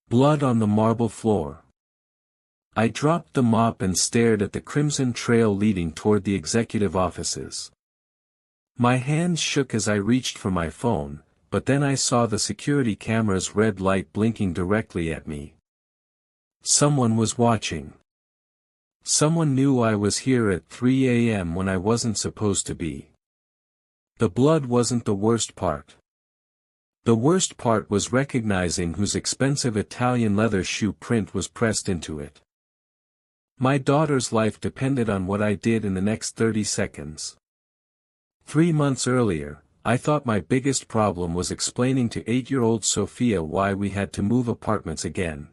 Blood on the marble floor. I dropped the mop and stared at the crimson trail leading toward the executive offices. My hands shook as I reached for my phone, but then I saw the security camera's red light blinking directly at me. Someone was watching. Someone knew I was here at 3 a.m. when I wasn't supposed to be. The blood wasn't the worst part. The worst part was recognizing whose expensive Italian leather shoe print was pressed into it. My daughter's life depended on what I did in the next 30 seconds. 3 months earlier, I thought my biggest problem was explaining to 8-year-old Sofia why we had to move apartments again.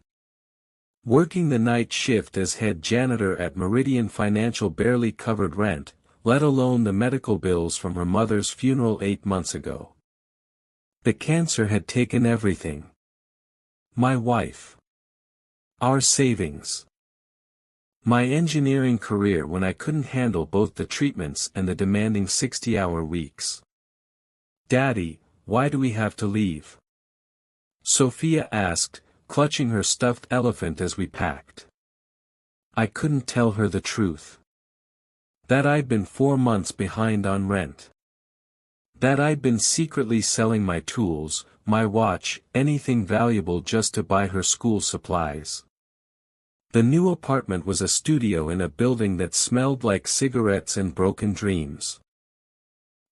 Working the night shift as head janitor at Meridian Financial barely covered rent, let alone the medical bills from her mother's funeral 8 months ago. The cancer had taken everything. My wife. Our savings. My engineering career when I couldn't handle both the treatments and the demanding 60-hour weeks. "Daddy, why do we have to leave?" Sofia asked, clutching her stuffed elephant as we packed. I couldn't tell her the truth. That I'd been 4 months behind on rent. That I'd been secretly selling my tools, my watch, anything valuable just to buy her school supplies. The new apartment was a studio in a building that smelled like cigarettes and broken dreams.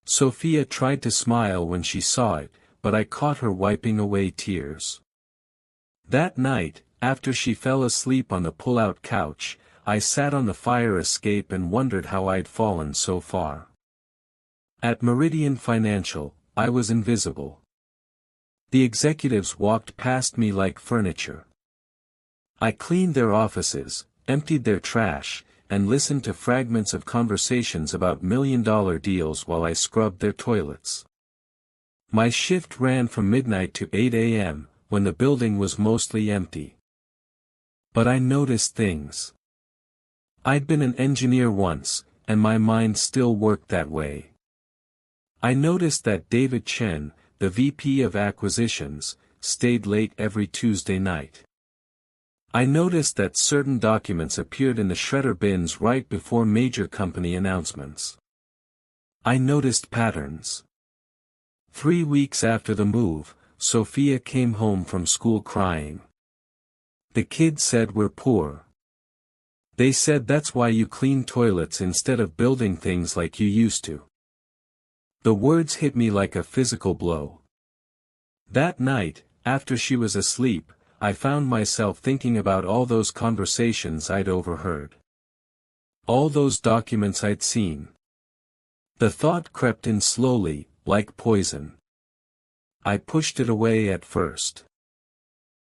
Sofia tried to smile when she saw it, but I caught her wiping away tears. That night, after she fell asleep on the pull-out couch, I sat on the fire escape and wondered how I'd fallen so far. At Meridian Financial, I was invisible. The executives walked past me like furniture. I cleaned their offices, emptied their trash, and listened to fragments of conversations about million-dollar deals while I scrubbed their toilets. My shift ran from midnight to 8 a.m., when the building was mostly empty. But I noticed things. I'd been an engineer once, and my mind still worked that way. I noticed that David Chen, the VP of Acquisitions, stayed late every Tuesday night. I noticed that certain documents appeared in the shredder bins right before major company announcements. I noticed patterns. 3 weeks after the move, Sofia came home from school crying. The kids said we're poor. They said that's why you clean toilets instead of building things like you used to. The words hit me like a physical blow. That night, after she was asleep, I found myself thinking about all those conversations I'd overheard. All those documents I'd seen. The thought crept in slowly, like poison. I pushed it away at first.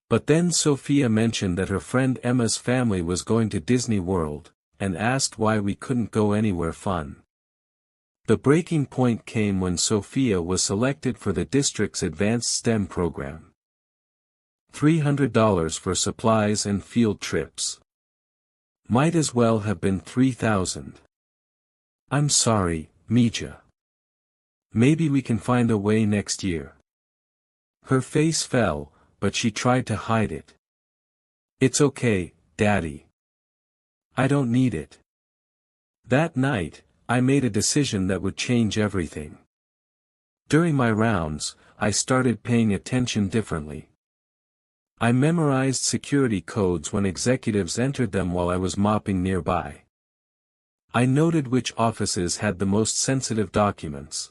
But then Sofia mentioned that her friend Emma's family was going to Disney World, and asked why we couldn't go anywhere fun. The breaking point came when Sofia was selected for the district's advanced STEM program. $300 for supplies and field trips. Might as well have been $3,000. I'm sorry, Mija. Maybe we can find a way next year. Her face fell, but she tried to hide it. It's okay, Daddy. I don't need it. That night, I made a decision that would change everything. During my rounds, I started paying attention differently. I memorized security codes when executives entered them while I was mopping nearby. I noted which offices had the most sensitive documents.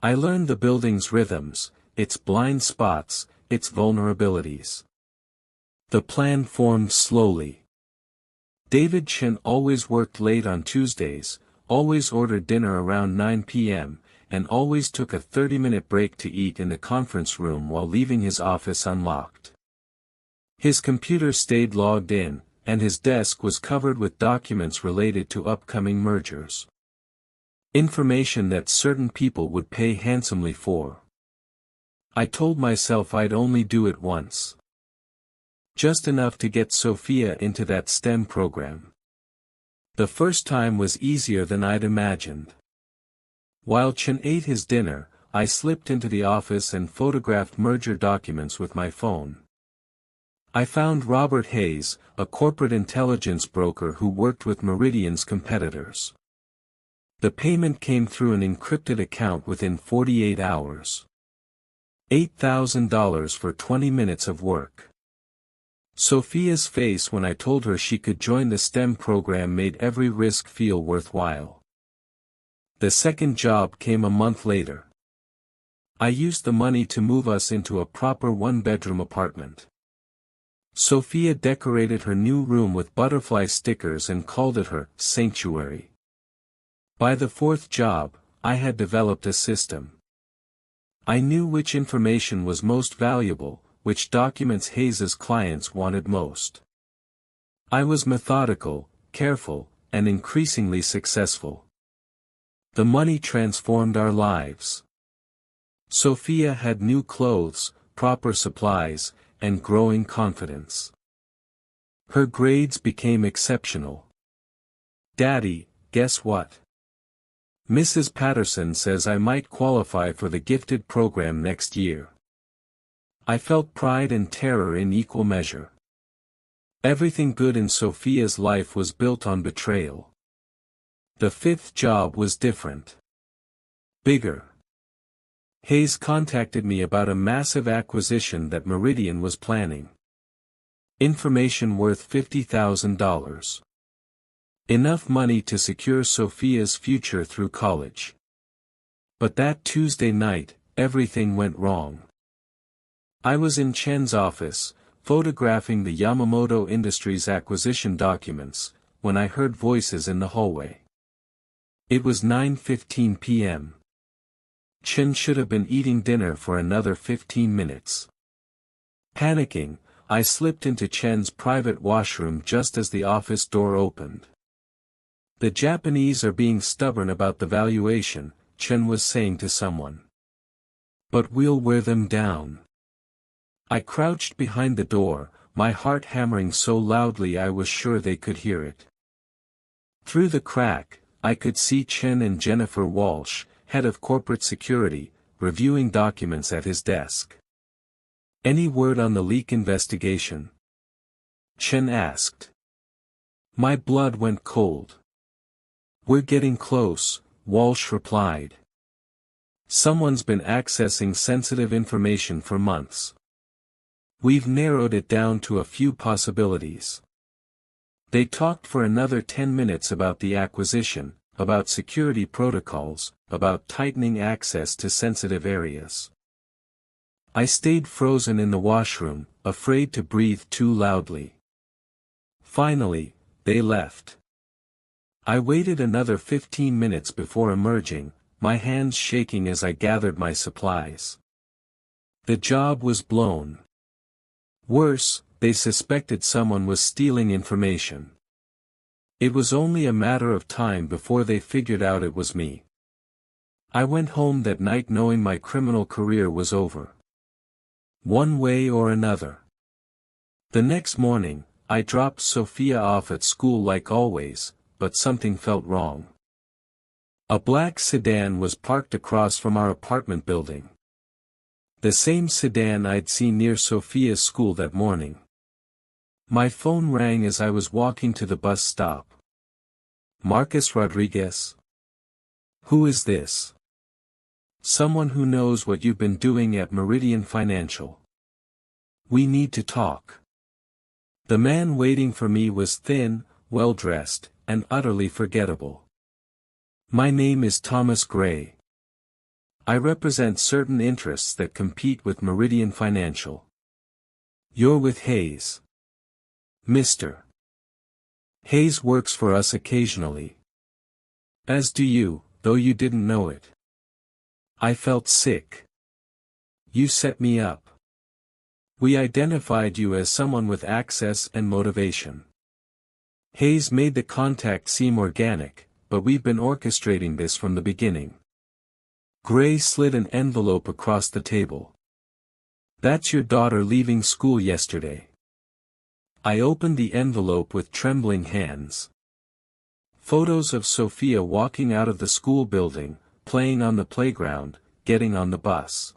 I learned the building's rhythms, its blind spots, its vulnerabilities. The plan formed slowly. David Chen always worked late on Tuesdays, always ordered dinner around 9 p.m., and always took a 30-minute break to eat in the conference room while leaving his office unlocked. His computer stayed logged in, and his desk was covered with documents related to upcoming mergers. Information that certain people would pay handsomely for. I told myself I'd only do it once. Just enough to get Sofia into that STEM program. The first time was easier than I'd imagined. While Chen ate his dinner, I slipped into the office and photographed merger documents with my phone. I found Robert Hayes, a corporate intelligence broker who worked with Meridian's competitors. The payment came through an encrypted account within 48 hours. $8,000 for 20 minutes of work. Sofia's face when I told her she could join the STEM program made every risk feel worthwhile. The second job came a month later. I used the money to move us into a proper one-bedroom apartment. Sofia decorated her new room with butterfly stickers and called it her sanctuary. By the fourth job, I had developed a system. I knew which information was most valuable, which documents Hayes's clients wanted most. I was methodical, careful, and increasingly successful. The money transformed our lives. Sofia had new clothes, proper supplies, and growing confidence. Her grades became exceptional. "Daddy, guess what? Mrs. Patterson says I might qualify for the gifted program next year." I felt pride and terror in equal measure. Everything good in Sofia's life was built on betrayal. The fifth job was different. Bigger. Hayes contacted me about a massive acquisition that Meridian was planning. Information worth $50,000. Enough money to secure Sofia's future through college. But that Tuesday night, everything went wrong. I was in Chen's office, photographing the Yamamoto Industries acquisition documents, when I heard voices in the hallway. It was 9:15 p.m. Chen should have been eating dinner for another 15 minutes. Panicking, I slipped into Chen's private washroom just as the office door opened. "The Japanese are being stubborn about the valuation," Chen was saying to someone. "But we'll wear them down." I crouched behind the door, my heart hammering so loudly I was sure they could hear it. Through the crack, I could see Chen and Jennifer Walsh, head of corporate security, reviewing documents at his desk. "Any word on the leak investigation?" Chen asked. My blood went cold. "We're getting close," Walsh replied. "Someone's been accessing sensitive information for months. We've narrowed it down to a few possibilities." They talked for another 10 minutes about the acquisition, about security protocols, about tightening access to sensitive areas. I stayed frozen in the washroom, afraid to breathe too loudly. Finally, they left. I waited another 15 minutes before emerging, my hands shaking as I gathered my supplies. The job was blown. Worse, they suspected someone was stealing information. It was only a matter of time before they figured out it was me. I went home that night knowing my criminal career was over. One way or another. The next morning, I dropped Sofia off at school like always, but something felt wrong. A black sedan was parked across from our apartment building. The same sedan I'd seen near Sofia's school that morning. My phone rang as I was walking to the bus stop. "Marcus Rodriguez? Who is this?" "Someone who knows what you've been doing at Meridian Financial. We need to talk." The man waiting for me was thin, well-dressed, and utterly forgettable. "My name is Thomas Gray. I represent certain interests that compete with Meridian Financial. You're with Hayes. Mr. Hayes works for us occasionally. As do you, though you didn't know it." I felt sick. "You set me up. We identified you as someone with access and motivation. Hayes made the contact seem organic, but we've been orchestrating this from the beginning." Gray slid an envelope across the table. "That's your daughter leaving school yesterday." I opened the envelope with trembling hands. Photos of Sofia walking out of the school building, playing on the playground, getting on the bus.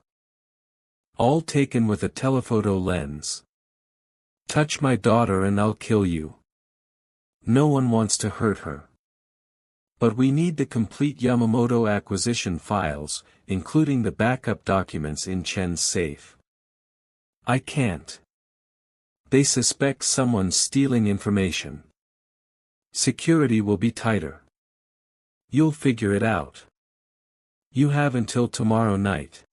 All taken with a telephoto lens. Touch my daughter and I'll kill you. No one wants to hurt her. But we need the complete Yamamoto acquisition files, including the backup documents in Chen's safe. I can't. They suspect someone's stealing information. Security will be tighter. You'll figure it out. You have until tomorrow night.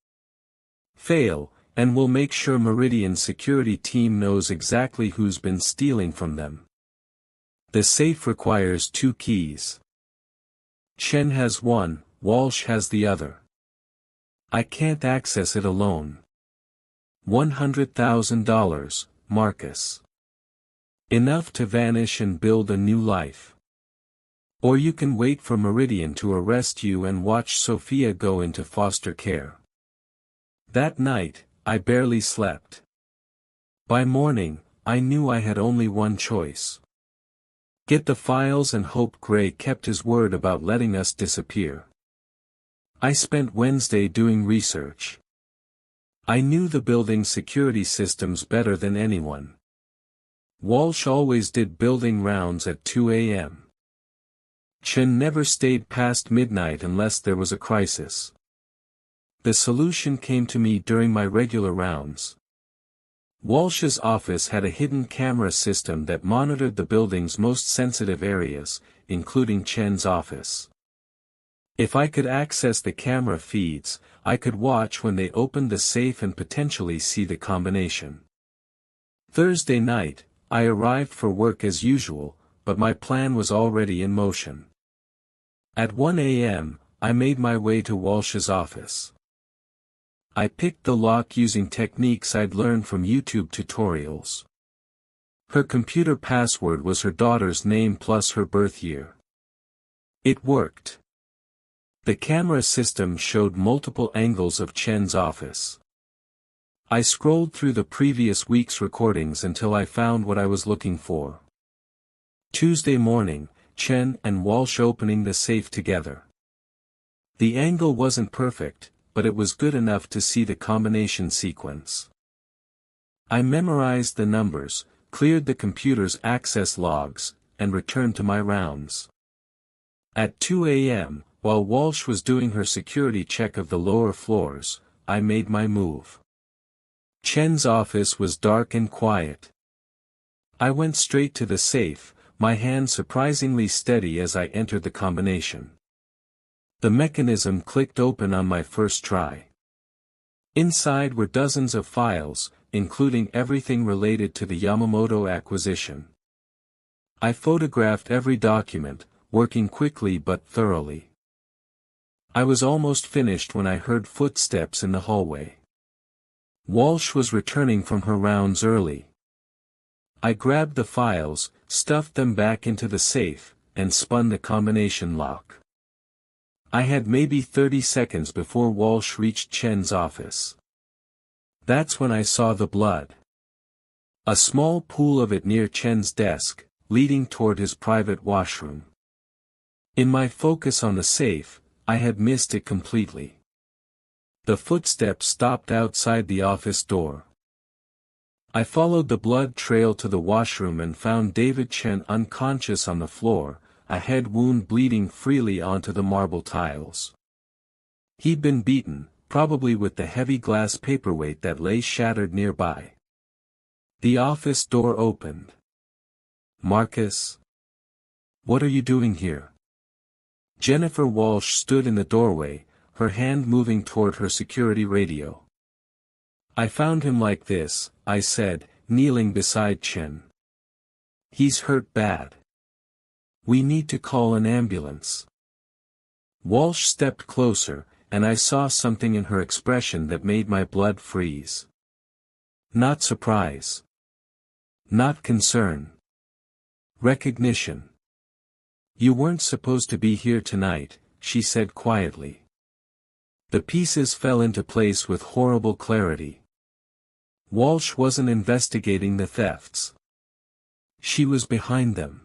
Fail, and we'll make sure Meridian's security team knows exactly who's been stealing from them. The safe requires 2 keys. Chen has one, Walsh has the other. I can't access it alone. $100,000, Marcus. Enough to vanish and build a new life. Or you can wait for Meridian to arrest you and watch Sofia go into foster care. That night, I barely slept. By morning, I knew I had only one choice. Get the files and hope Gray kept his word about letting us disappear. I spent Wednesday doing research. I knew the building's security systems better than anyone. Walsh always did building rounds at 2 a.m. Chen never stayed past midnight unless there was a crisis. The solution came to me during my regular rounds. Walsh's office had a hidden camera system that monitored the building's most sensitive areas, including Chen's office. If I could access the camera feeds, I could watch when they opened the safe and potentially see the combination. Thursday night, I arrived for work as usual, but my plan was already in motion. At 1 a.m., I made my way to Walsh's office. I picked the lock using techniques I'd learned from YouTube tutorials. Her computer password was her daughter's name plus her birth year. It worked. The camera system showed multiple angles of Chen's office. I scrolled through the previous week's recordings until I found what I was looking for. Tuesday morning, Chen and Walsh opening the safe together. The angle wasn't perfect, but it was good enough to see the combination sequence. I memorized the numbers, cleared the computer's access logs, and returned to my rounds. At 2 a.m., while Walsh was doing her security check of the lower floors, I made my move. Chen's office was dark and quiet. I went straight to the safe, my hand surprisingly steady as I entered the combination. The mechanism clicked open on my first try. Inside were dozens of files, including everything related to the Yamamoto acquisition. I photographed every document, working quickly but thoroughly. I was almost finished when I heard footsteps in the hallway. Walsh was returning from her rounds early. I grabbed the files, stuffed them back into the safe, and spun the combination lock. I had maybe 30 seconds before Walsh reached Chen's office. That's when I saw the blood. A small pool of it near Chen's desk, leading toward his private washroom. In my focus on the safe, I had missed it completely. The footsteps stopped outside the office door. I followed the blood trail to the washroom and found David Chen unconscious on the floor, a head wound bleeding freely onto the marble tiles. He'd been beaten, probably with the heavy glass paperweight that lay shattered nearby. The office door opened. "Marcus? What are you doing here?" Jennifer Walsh stood in the doorway, her hand moving toward her security radio. "I found him like this," I said, kneeling beside Chen. "He's hurt bad. We need to call an ambulance." Walsh stepped closer, and I saw something in her expression that made my blood freeze. Not surprise. Not concern. Recognition. "You weren't supposed to be here tonight," she said quietly. The pieces fell into place with horrible clarity. Walsh wasn't investigating the thefts. She was behind them.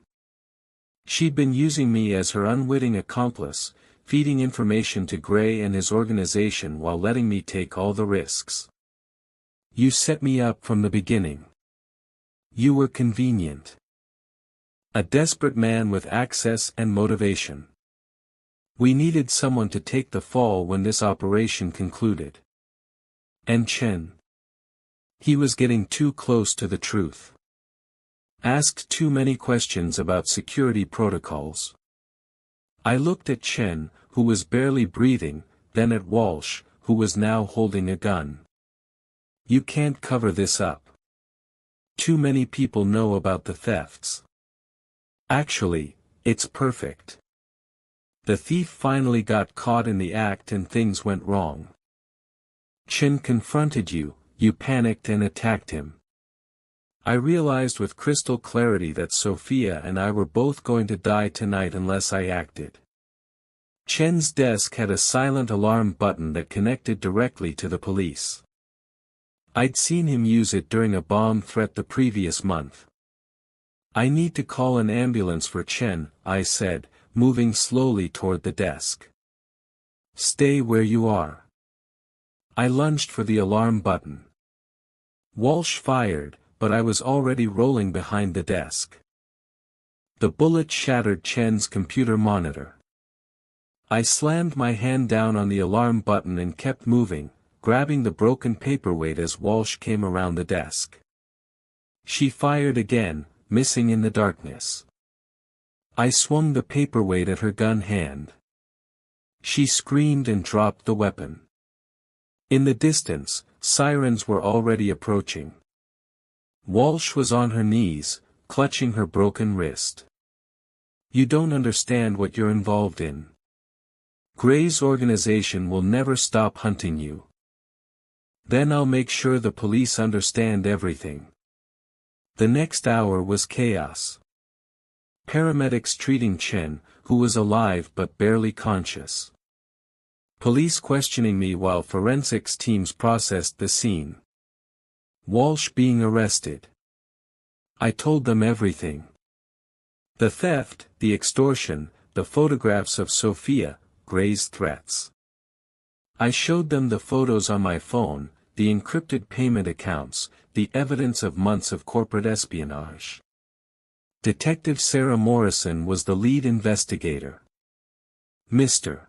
She'd been using me as her unwitting accomplice, feeding information to Gray and his organization while letting me take all the risks. "You set me up from the beginning." You were convenient. A desperate man with access and motivation. We needed someone to take the fall when this operation concluded. And Chen. He was getting too close to the truth. Asked too many questions about security protocols. I looked at Chen, who was barely breathing, then at Walsh, who was now holding a gun. You can't cover this up. Too many people know about the thefts. Actually, it's perfect. The thief finally got caught in the act and things went wrong. Chen confronted you, you panicked and attacked him. I realized with crystal clarity that Sofia and I were both going to die tonight unless I acted. Chen's desk had a silent alarm button that connected directly to the police. I'd seen him use it during a bomb threat the previous month. I need to call an ambulance for Chen, I said, moving slowly toward the desk. Stay where you are. I lunged for the alarm button. Walsh fired, but I was already rolling behind the desk. The bullet shattered Chen's computer monitor. I slammed my hand down on the alarm button and kept moving, grabbing the broken paperweight as Walsh came around the desk. She fired again, missing in the darkness. I swung the paperweight at her gun hand. She screamed and dropped the weapon. In the distance, sirens were already approaching. Walsh was on her knees, clutching her broken wrist. You don't understand what you're involved in. Gray's organization will never stop hunting you. Then I'll make sure the police understand everything. The next hour was chaos. Paramedics treating Chen, who was alive but barely conscious. Police questioning me while forensics teams processed the scene. Walsh being arrested. I told them everything. The theft, the extortion, the photographs of Sofia, Gray's threats. I showed them the photos on my phone, the encrypted payment accounts, the evidence of months of corporate espionage. Detective Sarah Morrison was the lead investigator. Mr.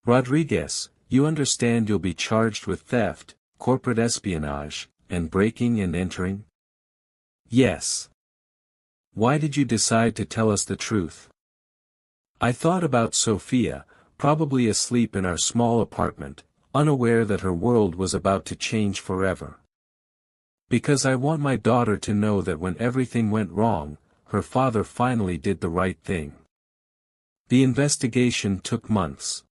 Rodriguez, you understand you'll be charged with theft, corporate espionage, and breaking and entering? Yes. Why did you decide to tell us the truth? I thought about Sofia, probably asleep in our small apartment, unaware that her world was about to change forever. Because I want my daughter to know that when everything went wrong, her father finally did the right thing. The investigation took months.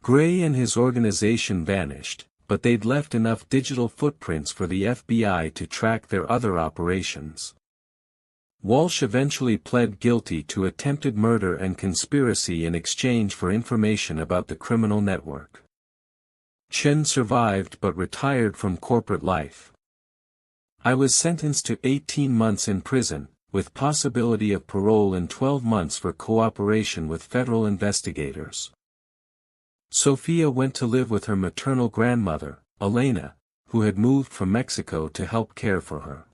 Gray and his organization vanished, but they'd left enough digital footprints for the FBI to track their other operations. Walsh eventually pled guilty to attempted murder and conspiracy in exchange for information about the criminal network. Chen survived but retired from corporate life. I was sentenced to 18 months in prison, with possibility of parole in 12 months for cooperation with federal investigators. Sofia went to live with her maternal grandmother, Elena, who had moved from Mexico to help care for her.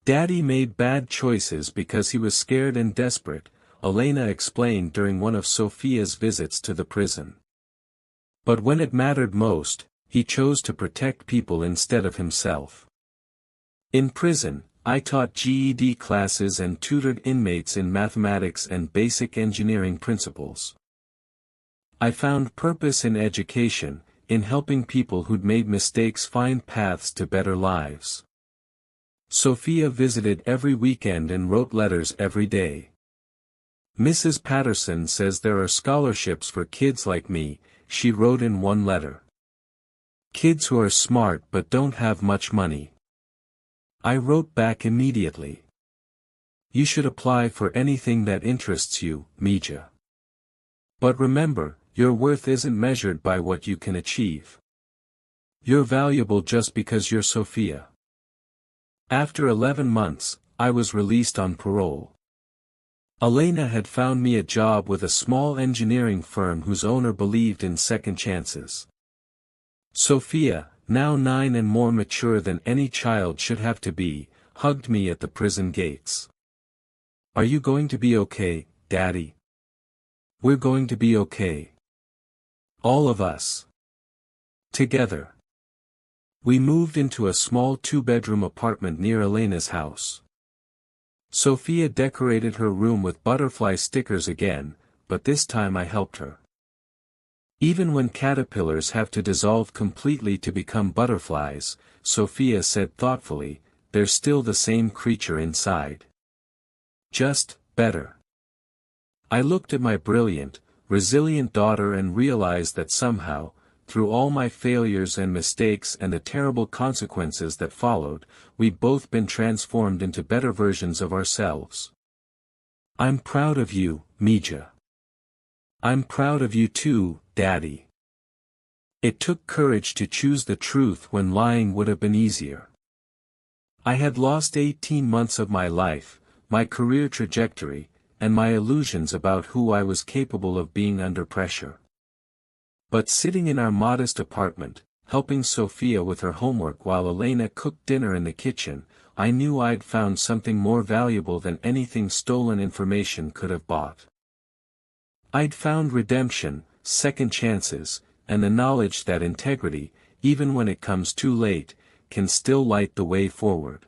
Daddy made bad choices because he was scared and desperate, Elena explained during one of Sofia's visits to the prison. But when it mattered most, he chose to protect people instead of himself. In prison, I taught GED classes and tutored inmates in mathematics and basic engineering principles. I found purpose in education, in helping people who'd made mistakes find paths to better lives. Sofia visited every weekend and wrote letters every day. Mrs. Patterson says there are scholarships for kids like me, she wrote in one letter. Kids who are smart but don't have much money. I wrote back immediately. You should apply for anything that interests you, Mija. But remember, your worth isn't measured by what you can achieve. You're valuable just because you're Sofia. After 11 months, I was released on parole. Elena had found me a job with a small engineering firm whose owner believed in second chances. Sofia, now 9 and more mature than any child should have to be, hugged me at the prison gates. "Are you going to be okay, Daddy?" "We're going to be okay. All of us. Together." We moved into a small 2-bedroom apartment near Elena's house. Sofia decorated her room with butterfly stickers again, but this time I helped her. "Even when caterpillars have to dissolve completely to become butterflies," Sofia said thoughtfully, "they're still the same creature inside. Just, better." I looked at my brilliant, resilient daughter and realized that somehow, through all my failures and mistakes and the terrible consequences that followed, we'd both been transformed into better versions of ourselves. "I'm proud of you, Mija. I'm proud of you too, Daddy." It took courage to choose the truth when lying would have been easier. I had lost 18 months of my life, my career trajectory, and my illusions about who I was capable of being under pressure. But sitting in our modest apartment, helping Sofia with her homework while Elena cooked dinner in the kitchen, I knew I'd found something more valuable than anything stolen information could have bought. I'd found redemption, second chances, and the knowledge that integrity, even when it comes too late, can still light the way forward.